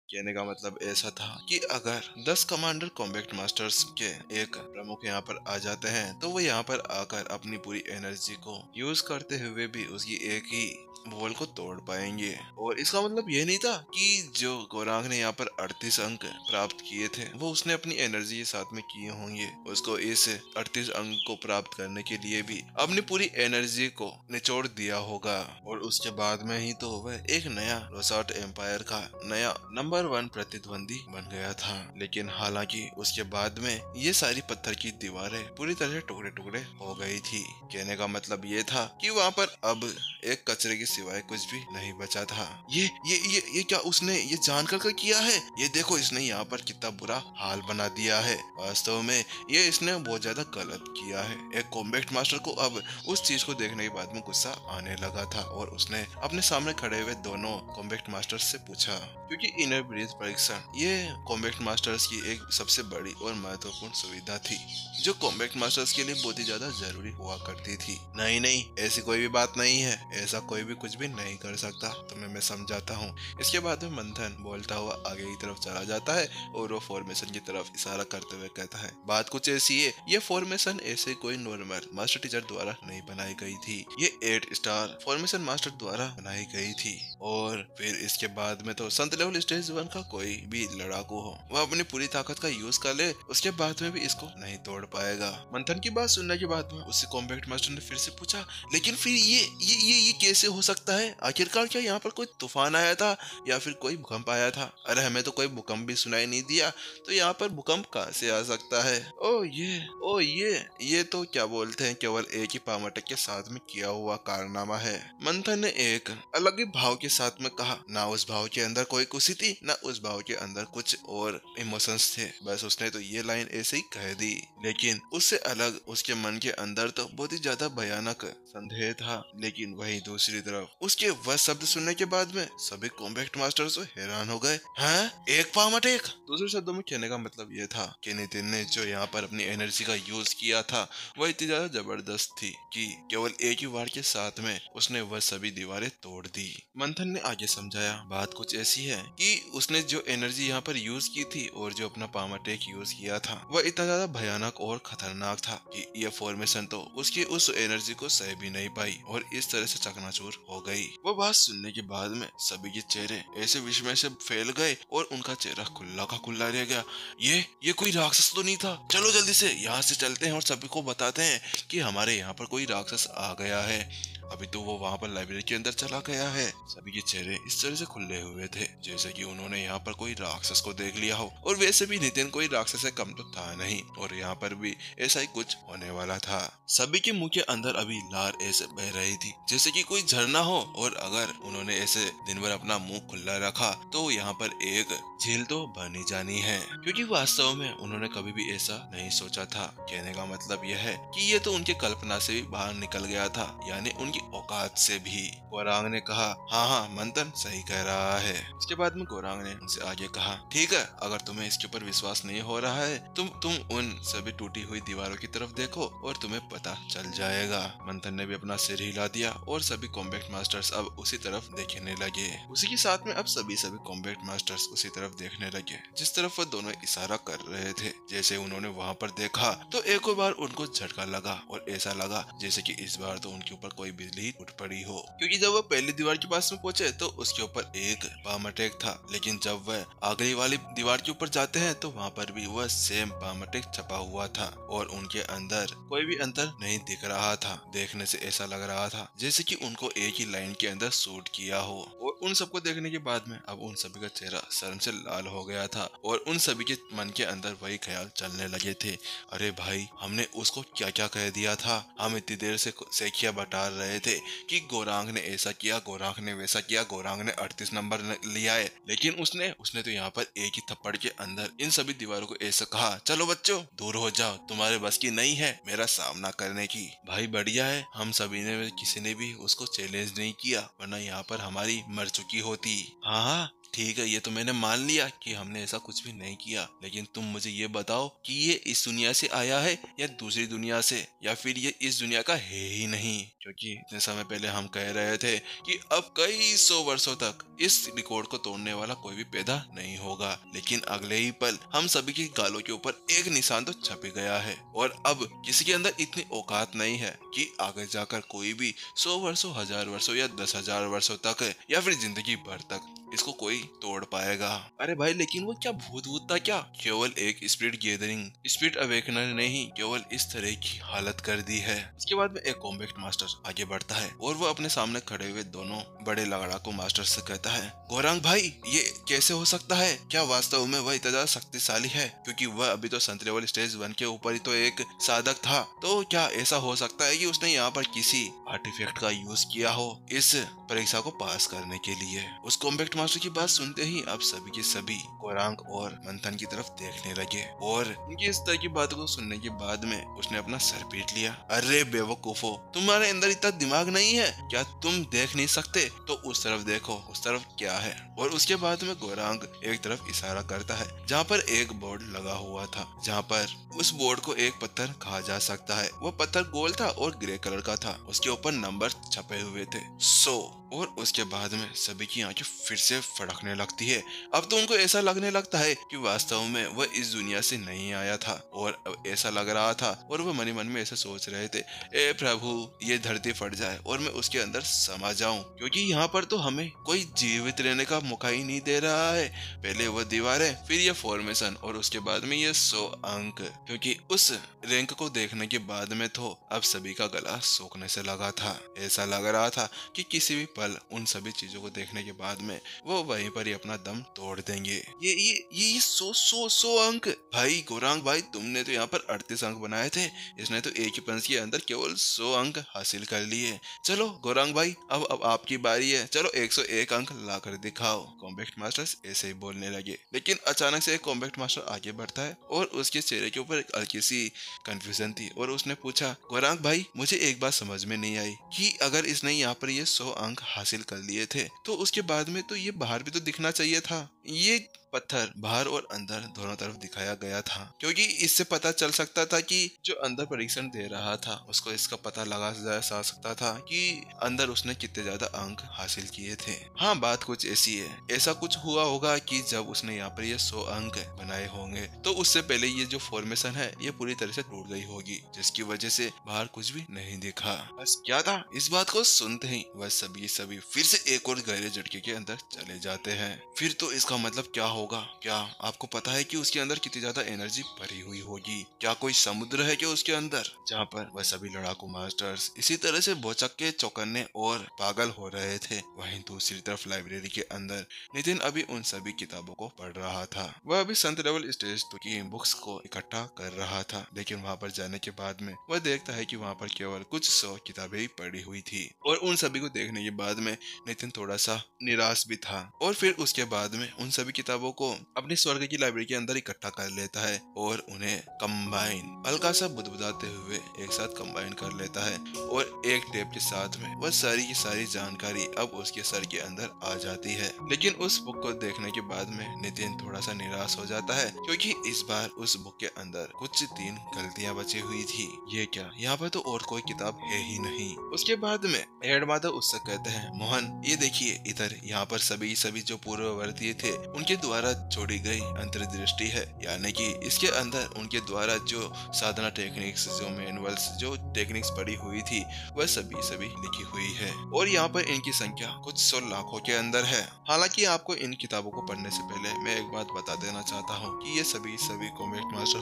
कहने का मतलब ऐसा था कि अगर 10 कमांडर कॉम्बैट मास्टर्स के एक प्रमुख यहाँ पर आ जाते हैं तो वो यहाँ पर आकर अपनी पूरी एनर्जी को यूज करते हुए भी उसकी एक ही वॉल को तोड़ पाएंगे। और इसका मतलब ये नहीं था कि जो गोरांग ने यहाँ पर 38 अंक प्राप्त किए थे वो उसने अपनी एनर्जी के साथ में किए होंगे। उसको इस 38 अंक को प्राप्त करने के लिए भी अपनी पूरी एनर्जी को निचोड़ दिया होगा और उसके बाद में ही तो वह एक नया रोसाट एम्पायर का नया नंबर 1 प्रतिद्वंदी बन गया था। लेकिन हालांकि उसके बाद में ये सारी पत्थर की दीवारें पूरी तरह टुकड़े टुकड़े हो गई थी। कहने का मतलब ये था कि वहाँ पर अब एक कचरे के सिवाय कुछ भी नहीं बचा था। ये क्या उसने ये जानकर कर किया है? ये देखो इसने यहाँ पर कितना बुरा हाल बना दिया है। वास्तव में ये इसने बहुत ज्यादा गलत किया है। एक कॉम्बैट मास्टर को अब उस चीज को देखने के बाद में गुस्सा आने लगा था और उसने अपने सामने खड़े हुए दोनों कॉम्बैट मास्टर्स से पूछा, क्योंकि इनर ब्रीथ परीक्षण ये कॉम्बैट मास्टर्स की एक सबसे बड़ी और महत्वपूर्ण सुविधा थी जो कॉम्बैट मास्टर्स के लिए बहुत ही ज्यादा जरूरी हुआ करती थी। नहीं नहीं, ऐसी कोई भी बात नहीं है, ऐसा कोई भी कुछ भी नहीं कर सकता, तुम्हें मैं समझाता हूँ। इसके बाद में मंथन बोलता हुआ आगे की तरफ चला जाता है और वो फॉर्मेशन की तरफ इशारा करते हुए कहता है, बात कुछ ऐसी है, ये फॉर्मेशन ऐसे कोई नॉर्मल मास्टर टीचर द्वारा नहीं बनाई गई थी, ये 8 स्टार फॉर्मेशन मास्टर द्वारा बनाई गई थी। और फिर इसके बाद में तो संत लेवल स्टेज 1 का कोई भी लड़ाकू हो वह अपनी पूरी ताकत का यूज कर ले, उसके बाद में भी इसको नहीं तोड़ पाएगा। मंथन की बात सुनने के बाद में उससे कॉम्बैट मास्टर ने फिर से पूछा, लेकिन फिर ये कैसे हो सकता है? आखिरकार क्या यहाँ पर कोई तूफान आया था या फिर कोई भूकंप आया था? अरे हमें तो कोई भूकंप भी सुनाई नहीं दिया, तो यहाँ पर भूकंप कहाँ से आ सकता है? ओ ये तो क्या बोलते हैं केवल एक ही पामाटक के साथ में किया हुआ कारनामा है। मंथन ने एक अलग ही भाव के साथ में कहा, ना उस भाव के अंदर कोई खुशी थी ना उस भाव के अंदर कुछ और इमोशंस थे, बस उसने तो ये लाइन ऐसे ही कह दी। लेकिन उससे अलग उसके मन के अंदर तो बहुत ही ज्यादा भयानक संदेह था। लेकिन वही दूसरी तरफ उसके वह शब्द सुनने के बाद में सभी कॉम्बैट मास्टर्स हैरान हो गए। हाँ, एक पामाटेक? दूसरे शब्दों में कहने का मतलब ये था कि नितिन ने जो यहाँ पर अपनी एनर्जी का यूज किया था वह इतनी ज्यादा जबरदस्त थी कि केवल एक ही वार के साथ में उसने वह सभी दीवारें तोड़ दी। मंथन ने आगे समझाया, बात कुछ ऐसी है कि उसने जो एनर्जी यहाँ पर यूज की थी और जो अपना पामाटेक यूज किया था वह इतना ज्यादा भयानक और खतरनाक था कि यह फॉर्मेशन तो उसकी उस एनर्जी को सह भी नहीं पाई और इस तरह से चकनाचूर हो गई। वो बात सुनने के बाद में सभी के चेहरे ऐसे विस्मय से फैल गए और उनका चेहरा खुला का खुला रह गया। ये कोई राक्षस तो नहीं था? चलो जल्दी से यहाँ से चलते हैं और सभी को बताते हैं कि हमारे यहाँ पर कोई राक्षस आ गया है। अभी तो वो वहाँ पर लाइब्रेरी के अंदर चला गया है। सभी के चेहरे इस तरह से खुले हुए थे जैसे कि उन्होंने यहाँ पर कोई राक्षस को देख लिया हो। और वैसे भी नितिन कोई राक्षस से कम तो था नहीं और यहाँ पर भी ऐसा ही कुछ होने वाला था। सभी के मुंह के अंदर अभी लार ऐसे बह रही थी जैसे कि कोई झरना हो, और अगर उन्होंने ऐसे दिन भर अपना मुंह खुला रखा तो यहाँ पर एक झील तो बनी जानी है, क्योंकि वास्तव में उन्होंने कभी भी ऐसा नहीं सोचा था। कहने का मतलब यह है कि ये तो उनके कल्पना से भी बाहर निकल गया था, यानी उनकी औकात से भी। गोरांग ने कहा, हाँ मंथन सही कह रहा है। इसके बाद में गोरांग ने उनसे आगे कहा, ठीक है, अगर तुम्हें इसके ऊपर विश्वास नहीं हो रहा है तुम उन सभी टूटी हुई दीवारों की तरफ देखो और तुम्हें पता चल जाएगा। मंथन ने भी अपना सिर हिला दिया और सभी कॉम्बैट मास्टर्स अब उसी तरफ देखने लगे। उसी के साथ में अब सभी कॉम्बैट मास्टर्स उसी तरफ देखने लगे जिस तरफ वो दोनों इशारा कर रहे थे। जैसे उन्होंने वहाँ पर देखा तो एक और बार उनको झटका लगा और ऐसा लगा जैसे कि इस बार तो उनके ऊपर कोई बिजली उठ पड़ी हो, क्योंकि जब वो पहली दीवार के पास में पहुंचे तो उसके ऊपर एक पामाटेक था, लेकिन जब वह अगली वाली दीवार के ऊपर जाते हैं तो वहाँ पर भी वह सेम पामाटेक छपा हुआ था और उनके अंदर कोई भी अंतर नहीं दिख रहा था। देखने से ऐसा लग रहा था जैसे कि उनको एक ही लाइन के अंदर शूट किया हो। और उन सबको देखने के बाद में अब उन सभी का चेहरा शर्म से लाल हो गया था और उन सभी के मन के अंदर वही ख्याल चलने लगे थे, अरे भाई हमने उसको क्या क्या कह दिया था? हम इतनी देर से सेखिया बता रहे थे कि गोरांग ने ऐसा किया, गोरांग ने वैसा किया, गोरांग ने 38 नंबर लिया है, लेकिन उसने तो यहाँ पर एक ही थप्पड़ के अंदर इन सभी दीवारों को ऐसा कहा, चलो बच्चों दूर हो जाओ, तुम्हारे बस की नहीं है मेरा सामना करने की। भाई बढ़िया है, हम सभी ने किसी ने भी उसको चैलेंज नहीं किया, वरना यहाँ पर हमारी मर चुकी होती। हाँ, ठीक है, ये तो मैंने मान लिया कि हमने ऐसा कुछ भी नहीं किया, लेकिन तुम मुझे ये बताओ कि ये इस दुनिया से आया है या दूसरी दुनिया से, या फिर ये इस दुनिया का है ही नहीं। क्योंकि इतने समय पहले हम कह रहे थे कि अब कई सौ वर्षों तक इस रिकॉर्ड को तोड़ने वाला कोई भी पैदा नहीं होगा, लेकिन अगले ही पल हम सभी की गालों के ऊपर एक निशान तो छप गया है, और अब किसी के अंदर इतनी औकात नहीं है कि आगे जाकर कोई भी 100 वर्षों, 1000 वर्षों या 10,000 वर्षों तक या फिर जिंदगी भर तक इसको कोई तोड़ पाएगा। अरे भाई, लेकिन वो क्या भूत भूत था क्या? केवल एक स्पिरिट गैदरिंग, स्पिरिट अवेकनर ने ही केवल इस तरह की हालत कर दी है। इसके बाद में एक कॉम्बैट मास्टर आगे बढ़ता है और वो अपने सामने खड़े हुए दोनों बड़े लड़ाकू मास्टर से कहता है, गौरांग भाई, ये कैसे हो सकता है? क्या वास्तव में वह इतना ज्यादा शक्तिशाली है? क्योंकि वह अभी तो संत लेवल स्टेज 1 के ऊपर ही तो एक साधक था, तो क्या ऐसा हो सकता है कि उसने यहाँ पर किसी आर्टिफैक्ट का यूज किया हो इस परीक्षा को पास करने के लिए? उस कॉम्बैट मास्टर की बात सुनते ही अब सभी के सभी गौरांग और मंथन की तरफ देखने लगे, और उनकी इस तरह की बात को सुनने के बाद में उसने अपना सर पीट लिया। अरे बेवकूफो, तुम्हारे अंदर इतना दिमाग नहीं है क्या? तुम देख नहीं सकते? तो उस तरफ देखो, उस तरफ क्या है। और उसके बाद में गौरांग एक तरफ इशारा करता है जहाँ पर एक बोर्ड लगा हुआ था, जहाँ पर उस बोर्ड को एक पत्थर कहा जा सकता है। वो पत्थर गोल था और ग्रे कलर का था, उसके ऊपर नंबर छपे हुए थे 100। और उसके बाद में सभी की आंखें फिर से फड़कने लगती है। अब तो उनको ऐसा लगने लगता है कि वास्तव में वह इस दुनिया से नहीं आया था, और अब ऐसा लग रहा था, और वह मन ही मन में ऐसा सोच रहे थे, ए प्रभु, ये धरती फट जाए और मैं उसके अंदर समा जाऊं, क्योंकि यहाँ पर तो हमें कोई जीवित रहने का मौका ही नहीं दे रहा है। पहले वह दीवारें, फिर ये फॉर्मेशन, और उसके बाद में ये 100 अंक। क्योंकि उस रैंक को देखने के बाद में तो अब सभी का गला सूखने से लगा था। ऐसा लग रहा था कि किसी भी पल उन सभी चीजों को देखने के बाद में वो वहीं पर ही अपना दम तोड़ देंगे। ये 100 अंक। भाई गौरांग भाई, तुमने तो यहाँ पर 38 अंक बनाए थे, इसने तो एक ही पंच के अंदर केवल 100 अंक हासिल कर लिए। चलो गौरांग भाई, अब आपकी बारी है, चलो 101 अंक ला कर दिखाओ। कॉम्बैट मास्टर्स ऐसे ही बोलने लगे, लेकिन अचानक से एक कॉम्बैट मास्टर आगे बढ़ता है और उसके चेहरे के ऊपर एक हल्की सी कंफ्यूजन थी, और उसने पूछा, गौरांग भाई, मुझे एक बात समझ में नहीं आई कि अगर इसने यहाँ पर ये 100 अंक हासिल कर लिए थे, तो उसके बाद में तो ये बाहर भी तो दिखना चाहिए था। ये पत्थर बाहर और अंदर दोनों तरफ दिखाया गया था, क्योंकि इससे पता चल सकता था कि जो अंदर परीक्षण दे रहा था उसको इसका पता लगा जा सकता था कि अंदर उसने कितने ज्यादा अंक हासिल किए थे। हाँ, बात कुछ ऐसी है, ऐसा कुछ हुआ होगा कि जब उसने यहाँ पर ये 100 अंक बनाए होंगे, तो उससे पहले ये जो फॉर्मेशन है ये पूरी तरह से टूट गई होगी, जिसकी वजह से बाहर कुछ भी नहीं दिखा। बस क्या था? इस बात को सुनते ही वह सभी फिर से एक और गहरे झटके के अंदर चले जाते हैं। फिर तो इसका मतलब क्या होगा? क्या आपको पता है कि उसके अंदर कितनी ज्यादा एनर्जी भरी हुई होगी? क्या कोई समुद्र है क्या उसके अंदर, जहाँ पर वह सभी लड़ाकू मास्टर्स इसी तरह से भौचक्के, चौकन्ने और पागल हो रहे थे। वहीं दूसरी तरफ लाइब्रेरी के अंदर नितिन अभी उन सभी किताबों को पढ़ रहा था। वह अभी संत लेवल स्टेज की बुक्स को इकट्ठा कर रहा था, लेकिन वहाँ पर जाने के बाद में वह देखता है कि वहाँ पर केवल कुछ 100 किताबें ही पड़ी हुई थी, और उन सभी को देखने के बाद में नितिन थोड़ा सा निराश भी था। और फिर उसके बाद में उन सभी किताबों को अपने स्वर्ग की लाइब्रेरी के अंदर इकट्ठा कर लेता है और उन्हें कंबाइन, हल्का सा बुदबुदाते हुए एक साथ कंबाइन कर लेता है, और एक टेप के साथ में वह सारी की सारी जानकारी अब उसके सर के अंदर आ जाती है। लेकिन उस बुक को देखने के बाद में नितिन थोड़ा सा निराश हो जाता है, क्योंकि इस बार उस बुक के अंदर कुछ 3 गलतियां बची हुई थी। ये क्या, यहाँ पर तो और कोई किताब है ही नहीं। उसके बाद में हेडमास्टर उससे कहते हैं, मोहन ये देखिए, इधर यहाँ पर सभी जो पूर्ववर्ती थे उनके द्वारा छोड़ी गई अंतर्दृष्टि है, यानी कि इसके अंदर उनके द्वारा जो साधना टेक्निक्स, जो मैनुअल्स, जो टेक्निक्स पड़ी हुई थी वह सभी लिखी हुई है, और यहाँ पर इनकी संख्या कुछ 100 लाखों के अंदर है। हालांकि आपको इन किताबों को पढ़ने से पहले मैं एक बात बता देना चाहता हूँ कि ये सभी कॉम्बैट मास्टर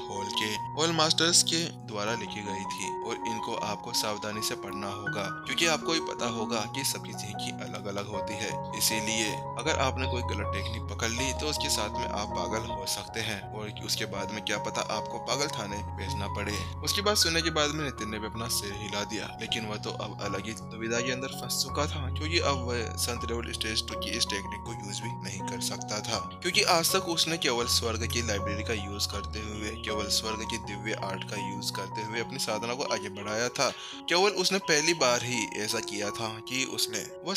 हॉल मास्टर्स के द्वारा लिखी गई थी, और इनको आपको सावधानी से पढ़ना होगा, क्योंकि आपको ही पता होगा कि सबकी सीखी अलग अलग होती है। इसीलिए अगर आपने कोई गलत टेक्निक पकड़ ली तो उसकी उसके साथ में आप पागल हो सकते हैं और उसके बाद में क्या पता आपको पागल थाने भेजना पड़े। उसकी बात सुनने के बाद में नितिन ने भी अपना सिर हिला दिया, लेकिन वह तो अब अलग ही दुविधा के अंदर फंस चुका था, क्योंकि अब वह संत लेवल स्टेज 2 की इस टेक्निक को यूज भी नहीं कर सकता था, क्योंकि आज तक उसने केवल स्वर्ग की लाइब्रेरी का यूज करते हुए, केवल स्वर्ग की दिव्य आर्ट का यूज करते हुए अपनी साधना को आगे बढ़ाया था। केवल उसने पहली बार ही ऐसा किया था कि उसने वह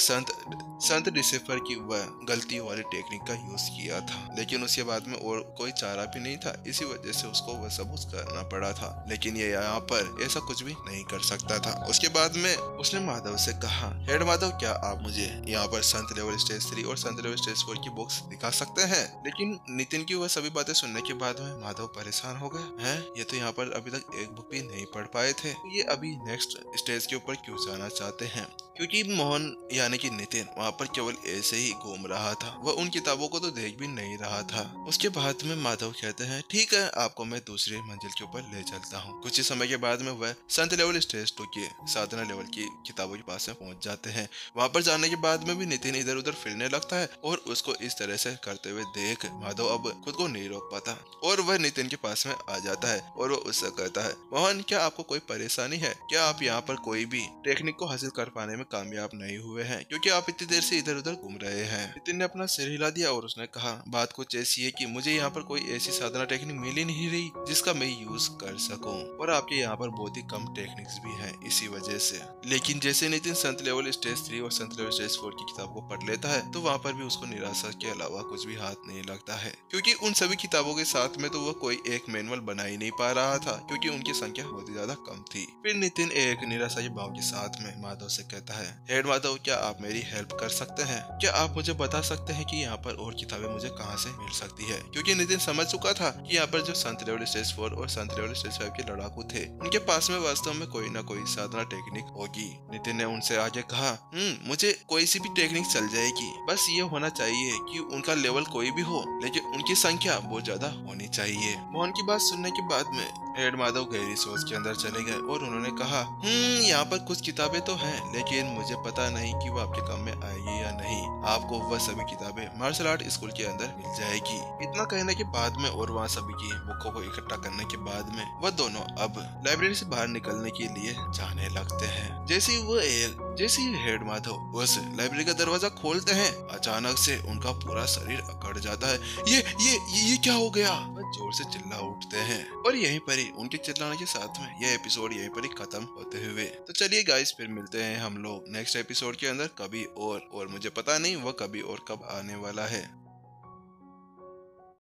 संत डिसेफर की वह गलती वाली टेक्निक का यूज किया था, लेकिन उसके बाद में और कोई चारा भी नहीं था, इसी वजह से उसको वह सब करना पड़ा था। लेकिन ये यहाँ पर ऐसा कुछ भी नहीं कर सकता था। उसके बाद में उसने माधव से कहा, हेड माधव, क्या आप मुझे यहाँ पर संत लेवल स्टेज 3 और संत लेवल स्टेज 4 की बुक्स दिखा सकते हैं? लेकिन नितिन की वह सभी बातें सुनने के बाद में माधव परेशान हो गए। हैं, ये तो यहाँ पर अभी तक एक बुक भी नहीं पढ़ पाए थे, ये अभी नेक्स्ट स्टेज के ऊपर क्यों जाना चाहते हैं? क्योंकि मोहन यानी कि नितिन वहाँ पर केवल ऐसे ही घूम रहा था, वह उन किताबों को तो देख भी नहीं रहा था। उसके बाद में माधव कहते हैं, ठीक है, आपको मैं दूसरी मंजिल के ऊपर ले चलता हूँ। कुछ ही समय के बाद में वह संत लेवल स्टेज 2 के साधना लेवल की किताबों के पास में पहुंच जाते हैं। वहाँ पर जाने के बाद में भी नितिन इधर उधर फिरने लगता है और उसको इस तरह से करते हुए देख माधव अब खुद को नहीं रोक पाता और वह नितिन के पास में आ जाता है और वह उससे कहता है, मोहन, क्या आपको कोई परेशानी है? क्या आप यहाँ पर कोई भी टेक्निक को हासिल कर पाने में कामयाब नहीं हुए हैं, क्योंकि आप इतनी देर से इधर उधर घूम रहे हैं? नितिन ने अपना सिर हिला दिया और उसने कहा, बात कुछ ऐसी है कि मुझे यहाँ पर कोई ऐसी साधना टेक्निक मिल ही नहीं रही जिसका मैं यूज कर सकूं, और आपके यहाँ पर बहुत ही कम टेक्निक्स भी हैं इसी वजह से। लेकिन जैसे नितिन संत लेवल स्टेज 3 और संत लेवल स्टेज 4 की किताब को पढ़ लेता है तो वहाँ पर भी उसको निराशा के अलावा कुछ भी हाथ नहीं लगता है, क्योंकि उन सभी किताबों के साथ में तो वह कोई एक मैनुअल बना ही नहीं पा रहा था, क्योंकि उनकी संख्या बहुत ही ज्यादा कम थी। फिर नितिन एक निराशा के भाव के साथ में माधव से कहता है, हेड माधव, क्या आप मेरी हेल्प कर सकते हैं? क्या आप मुझे बता सकते हैं कि यहाँ पर और किताबें मुझे कहाँ से मिल सकती है? क्योंकि नितिन समझ चुका था कि यहाँ पर जो संत लेवल स्टेज 4 और संत लेवल स्टेज 5 के लड़ाकू थे उनके पास में वास्तव में कोई ना कोई साधना टेक्निक होगी। नितिन ने उनसे आगे कहा, मुझे कोई सी भी टेक्निक चल जाएगी, बस ये होना चाहिए कि उनका लेवल कोई भी हो, लेकिन उनकी संख्या बहुत ज्यादा होनी चाहिए। मोहन की बात सुनने के बाद में हेड माधव गहरी सोच के अंदर चले गए और उन्होंने कहा, यहाँ पर कुछ किताबें तो हैं, लेकिन मुझे पता नहीं कि वो आपके काम में आएगी या नहीं। आपको वह सभी किताबें मार्शल आर्ट स्कूल के अंदर मिल जाएगी। इतना कहने के बाद में और वहाँ सभी की बुकों को इकट्ठा करने के बाद में वह दोनों अब लाइब्रेरी से बाहर निकलने के लिए जाने लगते हैं। जैसे ही हेड माधव उस लाइब्रेरी का दरवाजा खोलते हैं, अचानक से उनका पूरा शरीर अकड़ जाता है। ये क्या हो गया? वह जोर से चिल्ला उठते हैं और यहीं पर ही उनके चिल्लाने के साथ में यह एपिसोड यहीं पर ही खत्म होते हुए। तो चलिए गाइस, फिर मिलते हैं हम लोग नेक्स्ट एपिसोड के अंदर कभी और मुझे पता नहीं वह कभी और कब आने वाला है।